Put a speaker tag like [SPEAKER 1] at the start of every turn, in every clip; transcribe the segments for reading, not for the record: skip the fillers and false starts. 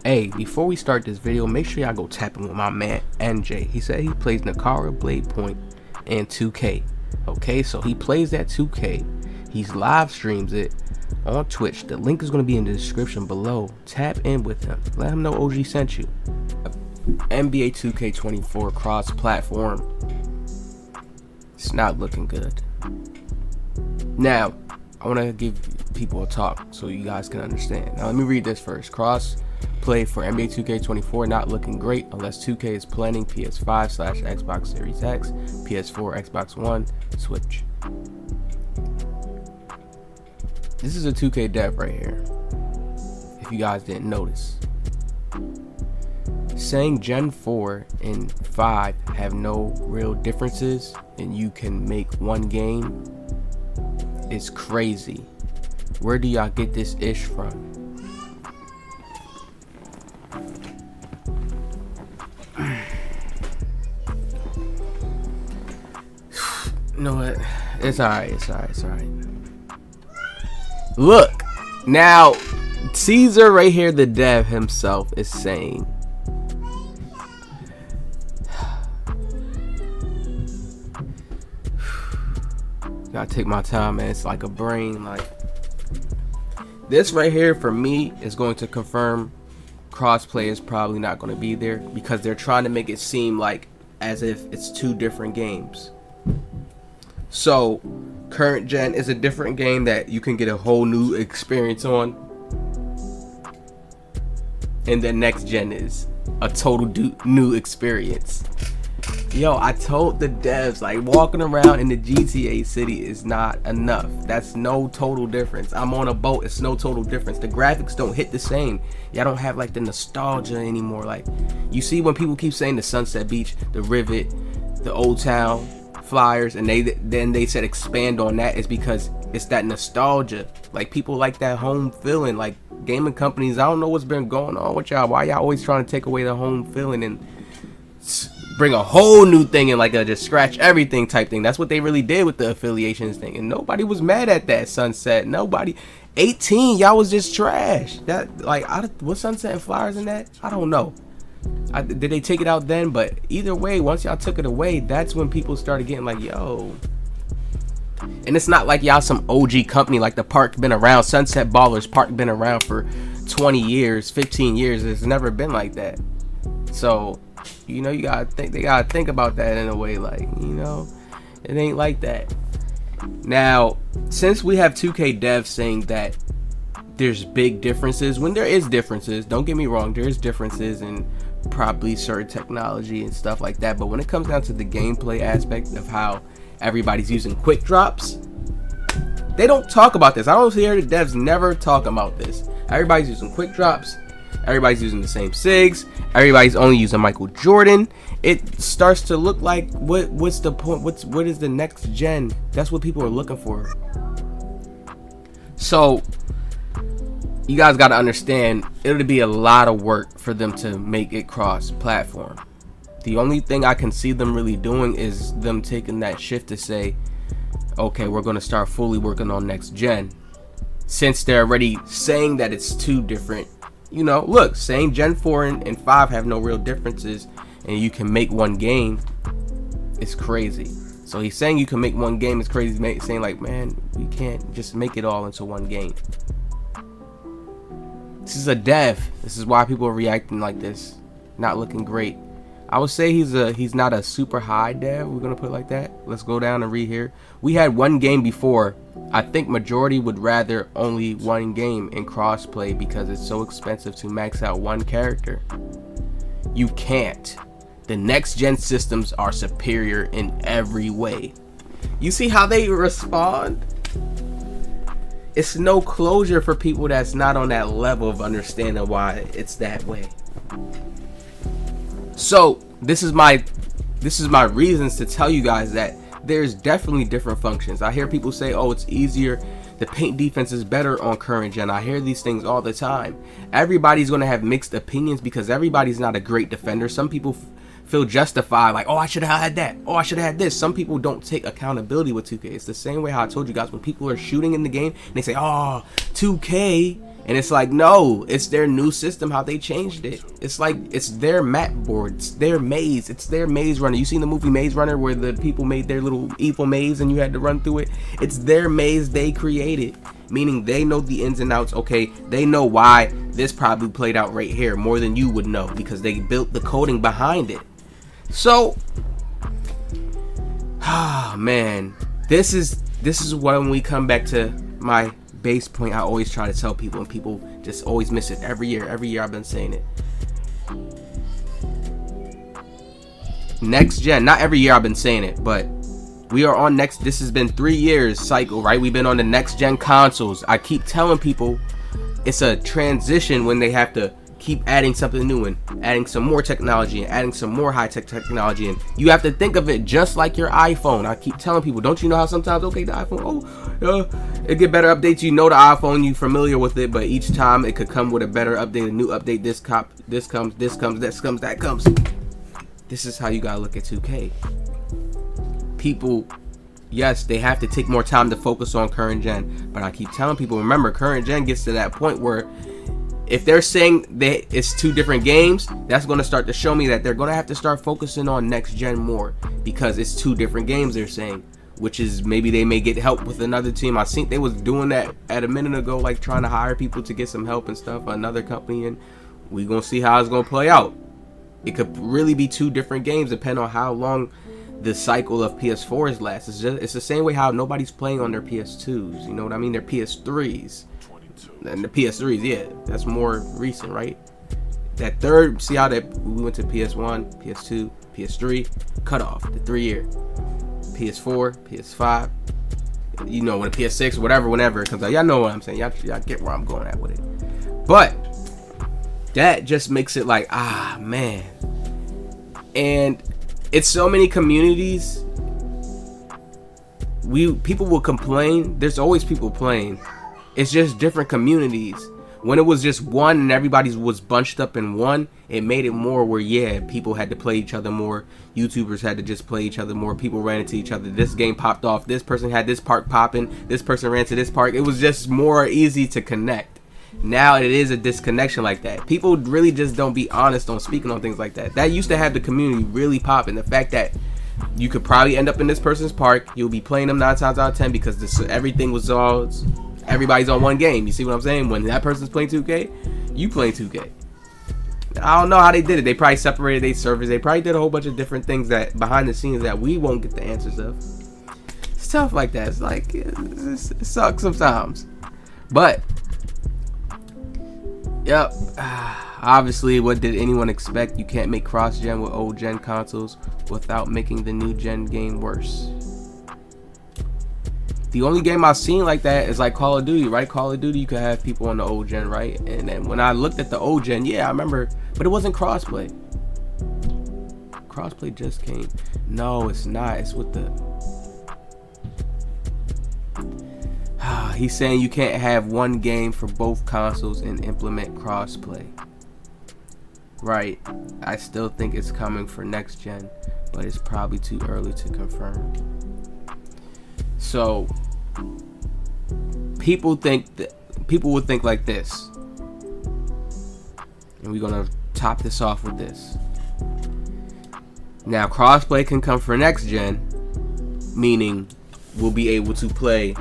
[SPEAKER 1] Hey, before we start this video, make sure y'all go tapping with my man NJ. He said he plays Nakara Blade Point and 2K. Okay, so he plays that 2K. He's live streams it on Twitch. The link is going to be in the description below. Tap in with him. Let him know OG sent you. NBA 2K24 cross-platform. It's not looking good. Now, I want to give people a talk so you guys can understand. Now, let me read this first. Cross-play for NBA 2K24 not looking great unless 2K is planning PS5/Xbox Series X, PS4, Xbox One, Switch. This is a 2K dev right here, if you guys didn't notice. Saying Gen 4 and 5 have no real differences and you can make one game is crazy. Where do y'all get this ish from? You know what? It's alright. Look, now Caesar right here, the dev himself, is saying gotta take my time, man. It's like a brain. Like this right here for me is going to confirm crossplay is probably not going to be there because they're trying to make it seem like as if it's two different games. So current gen is a different game that you can get a whole new experience on, and the next gen is a total new experience. Yo, I told the devs, like, walking around in the GTA city is not enough. That's no total difference. I'm on a boat, it's no total difference. The graphics don't hit the same. Y'all don't have like the nostalgia anymore. Like, you see when people keep saying the Sunset Beach, the Rivet, the Old Town, Flyers, and then they said expand on that, is because it's that nostalgia. Like, people like that home feeling. Like, gaming companies, I don't know what's been going on with y'all. Why y'all always trying to take away the home feeling and bring a whole new thing and like a just scratch everything type thing? That's what they really did with the affiliations thing, and nobody was mad at that. Sunset, nobody. 18, y'all was just trash. That, like, was Sunset and Flyers in that? I don't know. Did they take it out then? But either way, once y'all took it away, that's when people started getting like, yo. And it's not like y'all some OG company. Like, the park been around. Sunset Ballers Park been around for 20 years, 15 years. It's never been like that. So, you know, you gotta think, they gotta think about that in a way, like, you know, it ain't like that. Now, since we have 2K devs saying that there's big differences, when there is differences, don't get me wrong, there's differences in probably certain technology and stuff like that, but when it comes down to the gameplay aspect of how everybody's using quick drops, they don't talk about this. I don't hear the devs never talk about this. Everybody's using quick drops. Everybody's using the same SIGs. Everybody's only using Michael Jordan. It starts to look like, what's the point? What is the next gen? That's what people are looking for. So you guys got to understand, it'll be a lot of work for them to make it cross platform. The only thing I can see them really doing is them taking that shift to say, okay, we're going to start fully working on next gen, since they're already saying that it's two different. You know, look, saying Gen 4 and 5 have no real differences and you can make one game, it's crazy. So he's saying you can make one game, it's crazy. Saying like, man, we can't just make it all into one game. This is a dev. This is why people are reacting like this. Not looking great. I would say he's not a super high dev. We're gonna put it like that. Let's go down and read here. We had one game before. I think majority would rather only one game in crossplay because it's so expensive to max out one character. You can't. The next gen systems are superior in every way. You see how they respond? It's no closure for people that's not on that level of understanding why it's that way. So this is my reasons to tell you guys that there's definitely different functions. I hear people say, oh, it's easier, the paint defense is better on current gen. I hear these things all the time. Everybody's going to have mixed opinions because everybody's not a great defender. Some people feel justified, like, oh, I should have had that, oh, I should have had this. Some people don't take accountability with 2K. It's the same way how I told you guys, when people are shooting in the game and they say, oh, 2K, And it's like, no, it's their new system, how they changed it. It's like, it's their map board, it's their maze, it's their Maze Runner. You seen the movie Maze Runner where the people made their little evil maze and you had to run through it? It's their maze they created, meaning they know the ins and outs. Okay, they know why this probably played out right here more than you would know because they built the coding behind it. So, man, this is when we come back to my base point. I always try to tell people, and people just always miss it every year. I've been saying it. Next gen, not every year I've been saying it, but we are on next. This has been 3 years cycle, right? We've been on the next gen consoles. I keep telling people it's a transition when they have to keep adding something new and adding some more technology and adding some more high-tech technology, and you have to think of it just like your iPhone. I keep telling people, don't you know how sometimes, okay, the iPhone, it get better updates, you know, the iPhone, you familiar with it, but each time it could come with a better update, a new update. This comes, that comes. This is how you gotta look at 2K. People, yes, they have to take more time to focus on current gen, but I keep telling people, remember, current gen gets to that point where if they're saying that it's 2 different games, that's going to start to show me that they're going to have to start focusing on next gen more, because it's 2 different games they're saying, which is maybe they may get help with another team. I think they was doing that at a minute ago, like trying to hire people to get some help and stuff, another company, and we going to see how it's going to play out. It could really be 2 different games depending on how long the cycle of PS4s lasts. It's the same way how nobody's playing on their PS2s, you know what I mean, their PS3s. And the PS3s, yeah, that's more recent, right? That third, see how that we went to PS1, PS2, PS3, cut off the 3 year. PS4, PS5, you know, when the PS6, whatever, whenever it comes out. Y'all know what I'm saying. Y'all get where I'm going at with it. But that just makes it like, man. And it's so many communities. People will complain. There's always people playing. It's just different communities. When it was just one and everybody was bunched up in one, it made it more where, yeah, people had to play each other more. YouTubers had to just play each other more. People ran into each other. This game popped off. This person had this park popping. This person ran to this park. It was just more easy to connect. Now it is a disconnection like that. People really just don't be honest on speaking on things like that. That used to have the community really popping. The fact that you could probably end up in this person's park. You'll be playing them 9 times out of 10 because everything was all... Everybody's on one game. You see what I'm saying? When that person's playing 2K, you playing 2K. I don't know how they did it. They probably separated their servers. They probably did a whole bunch of different things that behind the scenes that we won't get the answers of. Stuff like that. It's like, it sucks sometimes. But, yep. Obviously, what did anyone expect? You can't make cross-gen with old-gen consoles without making the new-gen game worse. The only game I've seen like that is like Call of Duty, right? Call of Duty, you could have people on the old gen, right? And then when I looked at the old gen, yeah, I remember, but it wasn't crossplay. Crossplay just came. No, it's not. It's with the... He's saying you can't have one game for both consoles and implement crossplay. Right. I still think it's coming for next gen, but it's probably too early to confirm. So people would think like this, and we're gonna top this off with this. Now, crossplay can come for next gen, meaning we'll be able to play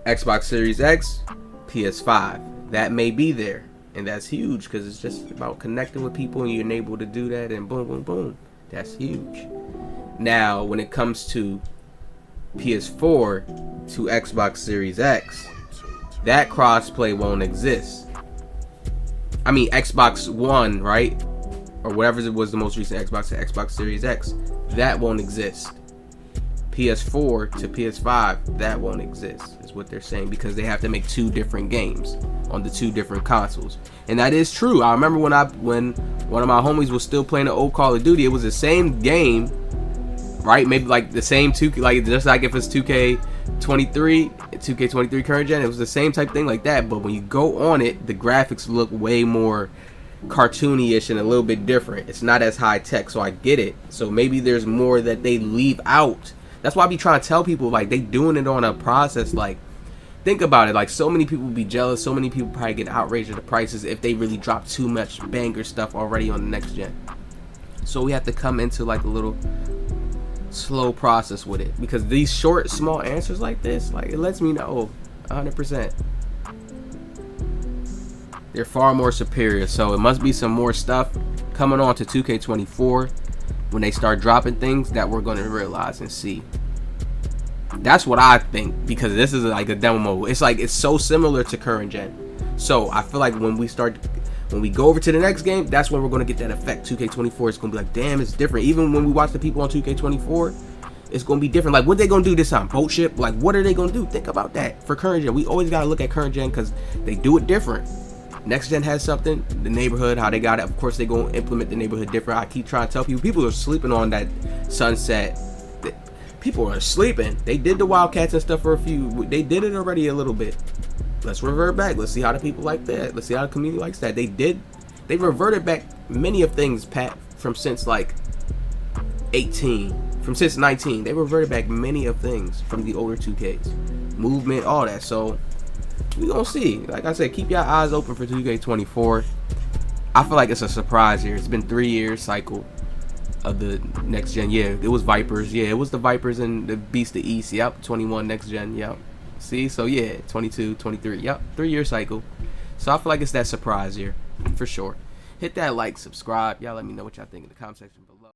[SPEAKER 1] Xbox Series X, PS5. That may be there, and that's huge because it's just about connecting with people, and you're able to do that, and boom, boom, boom. That's huge. Now, when it comes to PS4 to Xbox Series X, that crossplay won't exist. I mean, Xbox One, right? Or whatever it was, the most recent Xbox to Xbox Series X, that won't exist. PS4 to PS5, that won't exist, is what they're saying, because they have to make 2 different games on the 2 different consoles. And that is true. I remember when one of my homies was still playing the old Call of Duty, it was the same game, right? Maybe like the same 2K, like just like if it's 2K23 current gen, it was the same type thing like that. But when you go on it, the graphics look way more cartoony-ish and a little bit different. It's not as high tech, so I get it. So maybe there's more that they leave out. That's why I be trying to tell people, like, they doing it on a process, like think about it. Like, so many people would be jealous. So many people probably get outraged at the prices if they really drop too much banger stuff already on the next gen. So we have to come into like a little slow process with it, because these short, small answers like this, like, it lets me know 100% they're far more superior. So it must be some more stuff coming on to 2K24 when they start dropping things that we're going to realize and see. That's what I think, because this is like a demo mode. It's like, it's so similar to current gen. So I feel like when we go over to the next game, that's when we're going to get that effect. 2K24 is going to be like, damn, it's different. Even when we watch the people on 2K24, it's going to be different. Like, what they going to do this time? Boat ship? Like, what are they going to do? Think about that for current gen. We always got to look at current gen because they do it different. Next gen has something, the neighborhood, how they got it. Of course, they going to implement the neighborhood different. I keep trying to tell people are sleeping on that sunset. People are sleeping. They did the Wildcats and stuff for a few. They did it already a little bit. Let's revert back. Let's see how the people like that. Let's see how the community likes that. They reverted back many of things, Pat, from since like 18, from since 19. They reverted back many of things from the older 2Ks. Movement, all that. So we gonna see. Like I said, keep your eyes open for 2K24. I feel like it's a surprise here. It's been 3 years cycle of the next gen. Yeah, it was Vipers. Yeah, it was the Vipers and the Beast of East. Yep, 21 next gen. Yep. See, so yeah, 22, 23. Yep, 3-year cycle. So I feel like it's that surprise here for sure. Hit that like, subscribe. Y'all let me know what y'all think in the comment section below.